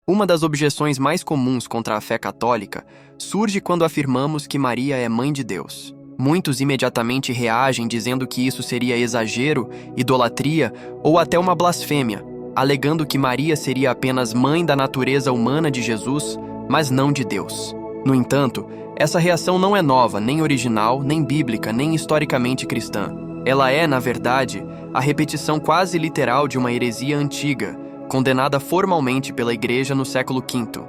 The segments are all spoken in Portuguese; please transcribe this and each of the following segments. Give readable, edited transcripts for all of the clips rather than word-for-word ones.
Uma das objeções mais comuns contra a fé católica surge quando afirmamos que Maria é mãe de Deus. Muitos imediatamente reagem dizendo que isso seria exagero, idolatria ou até uma blasfêmia, alegando que Maria seria apenas mãe da natureza humana de Jesus, mas não de Deus. No entanto, essa reação não é nova, nem original, nem bíblica, nem historicamente cristã. Ela é, na verdade, a repetição quase literal de uma heresia antiga, condenada formalmente pela Igreja no século V,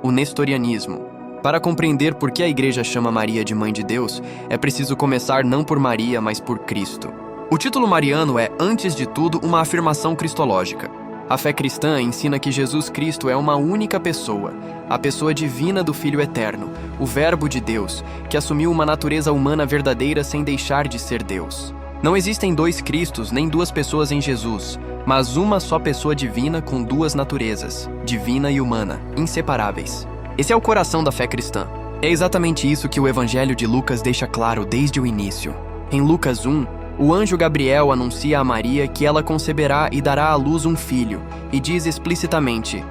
o nestorianismo. Para compreender por que a Igreja chama Maria de Mãe de Deus, é preciso começar não por Maria, mas por Cristo. O título mariano é, antes de tudo, uma afirmação cristológica. A fé cristã ensina que Jesus Cristo é uma única pessoa, a pessoa divina do Filho Eterno, o Verbo de Deus, que assumiu uma natureza humana verdadeira sem deixar de ser Deus. Não existem dois Cristos nem duas pessoas em Jesus, mas uma só pessoa divina com duas naturezas, divina e humana, inseparáveis. Esse é o coração da fé cristã. É exatamente isso que o Evangelho de Lucas deixa claro desde o início. Em Lucas 1, o anjo Gabriel anuncia a Maria que ela conceberá e dará à luz um filho, e diz explicitamente: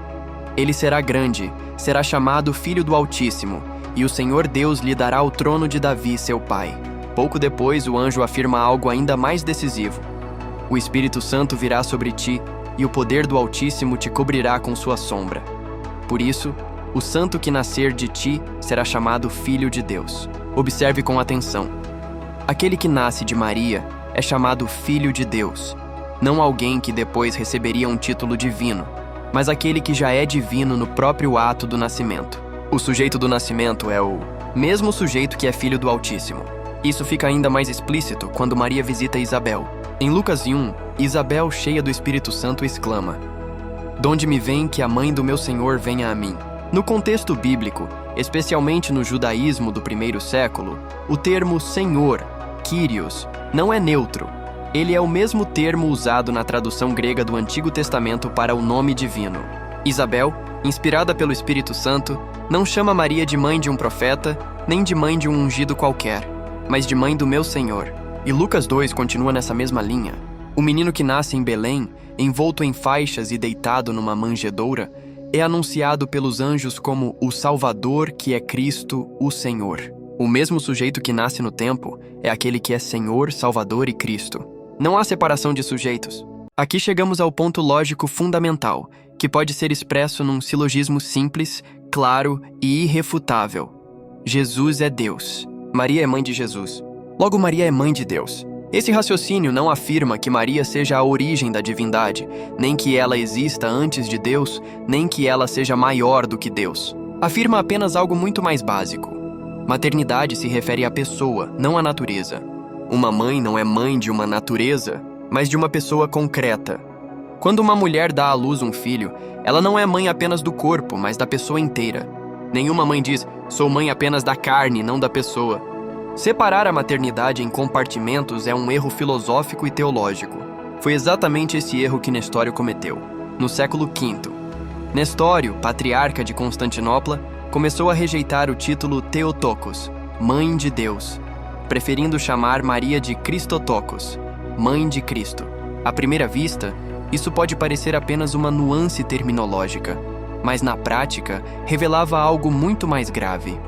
ele será grande, será chamado Filho do Altíssimo, e o Senhor Deus lhe dará o trono de Davi, seu pai. Pouco depois, o anjo afirma algo ainda mais decisivo: o Espírito Santo virá sobre ti, e o poder do Altíssimo te cobrirá com sua sombra. Por isso, o santo que nascer de ti será chamado Filho de Deus. Observe com atenção. Aquele que nasce de Maria é chamado Filho de Deus, não alguém que depois receberia um título divino, mas aquele que já é divino no próprio ato do nascimento. O sujeito do nascimento é o mesmo sujeito que é filho do Altíssimo. Isso fica ainda mais explícito quando Maria visita Isabel. Em Lucas 1, Isabel, cheia do Espírito Santo, exclama: "Donde me vem que a mãe do meu Senhor venha a mim?" No contexto bíblico, especialmente no judaísmo do primeiro século, o termo Senhor, Kyrios, não é neutro. Ele é o mesmo termo usado na tradução grega do Antigo Testamento para o nome divino. Isabel, inspirada pelo Espírito Santo, não chama Maria de mãe de um profeta, nem de mãe de um ungido qualquer, mas de mãe do meu Senhor. E Lucas 2 continua nessa mesma linha. O menino que nasce em Belém, envolto em faixas e deitado numa manjedoura, é anunciado pelos anjos como o Salvador, que é Cristo, o Senhor. O mesmo sujeito que nasce no tempo é aquele que é Senhor, Salvador e Cristo. Não há separação de sujeitos. Aqui chegamos ao ponto lógico fundamental, que pode ser expresso num silogismo simples, claro e irrefutável. Jesus é Deus. Maria é mãe de Jesus. Logo, Maria é mãe de Deus. Esse raciocínio não afirma que Maria seja a origem da divindade, nem que ela exista antes de Deus, nem que ela seja maior do que Deus. Afirma apenas algo muito mais básico. Maternidade se refere à pessoa, não à natureza. Uma mãe não é mãe de uma natureza, mas de uma pessoa concreta. Quando uma mulher dá à luz um filho, ela não é mãe apenas do corpo, mas da pessoa inteira. Nenhuma mãe diz: "Sou mãe apenas da carne, não da pessoa." Separar a maternidade em compartimentos é um erro filosófico e teológico. Foi exatamente esse erro que Nestório cometeu. No século V, Nestório, patriarca de Constantinopla, começou a rejeitar o título Theotokos, Mãe de Deus, preferindo chamar Maria de Christotokos, Mãe de Cristo. À primeira vista, isso pode parecer apenas uma nuance terminológica, mas na prática revelava algo muito mais grave.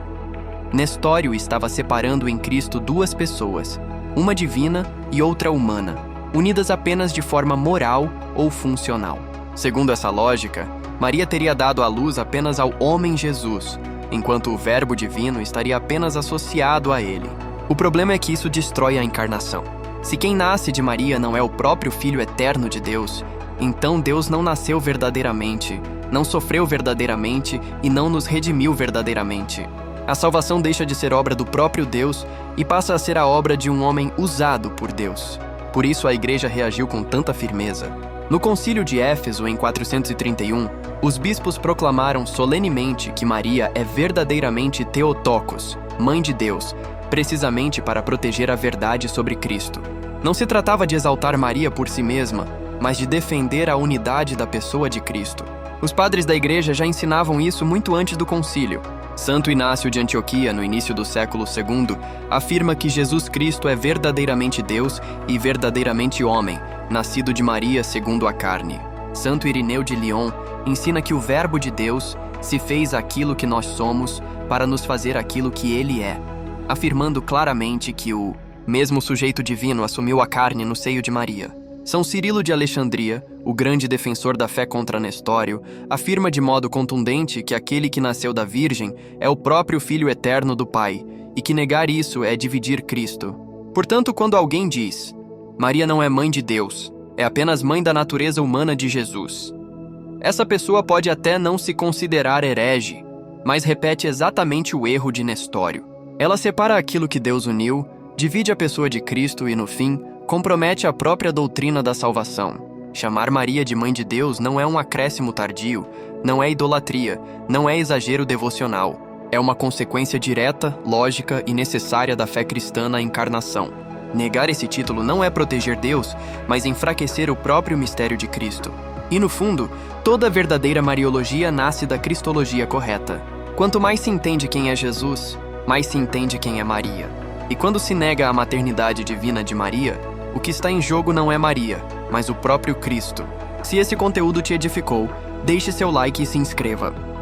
Nestório estava separando em Cristo duas pessoas, uma divina e outra humana, unidas apenas de forma moral ou funcional. Segundo essa lógica, Maria teria dado à luz apenas ao homem Jesus, enquanto o Verbo divino estaria apenas associado a ele. O problema é que isso destrói a encarnação. Se quem nasce de Maria não é o próprio Filho Eterno de Deus, então Deus não nasceu verdadeiramente, não sofreu verdadeiramente e não nos redimiu verdadeiramente. A salvação deixa de ser obra do próprio Deus e passa a ser a obra de um homem usado por Deus. Por isso a Igreja reagiu com tanta firmeza. No Concílio de Éfeso, em 431, os bispos proclamaram solenemente que Maria é verdadeiramente Theotokos, Mãe de Deus, precisamente para proteger a verdade sobre Cristo. Não se tratava de exaltar Maria por si mesma, mas de defender a unidade da pessoa de Cristo. Os padres da Igreja já ensinavam isso muito antes do concílio. Santo Inácio de Antioquia, no início do século II, afirma que Jesus Cristo é verdadeiramente Deus e verdadeiramente homem, nascido de Maria segundo a carne. Santo Irineu de Lyon ensina que o Verbo de Deus se fez aquilo que nós somos para nos fazer aquilo que ele é, afirmando claramente que o mesmo sujeito divino assumiu a carne no seio de Maria. São Cirilo de Alexandria, o grande defensor da fé contra Nestório, afirma de modo contundente que aquele que nasceu da Virgem é o próprio Filho eterno do Pai, e que negar isso é dividir Cristo. Portanto, quando alguém diz, Maria não é mãe de Deus, é apenas mãe da natureza humana de Jesus, essa pessoa pode até não se considerar herege, mas repete exatamente o erro de Nestório. Ela separa aquilo que Deus uniu, divide a pessoa de Cristo e, no fim, compromete a própria doutrina da salvação. Chamar Maria de Mãe de Deus não é um acréscimo tardio, não é idolatria, não é exagero devocional. É uma consequência direta, lógica e necessária da fé cristã na encarnação. Negar esse título não é proteger Deus, mas enfraquecer o próprio mistério de Cristo. E, no fundo, toda verdadeira mariologia nasce da cristologia correta. Quanto mais se entende quem é Jesus, mais se entende quem é Maria. E quando se nega a maternidade divina de Maria, o que está em jogo não é Maria, mas o próprio Cristo. Se esse conteúdo te edificou, deixe seu like e se inscreva.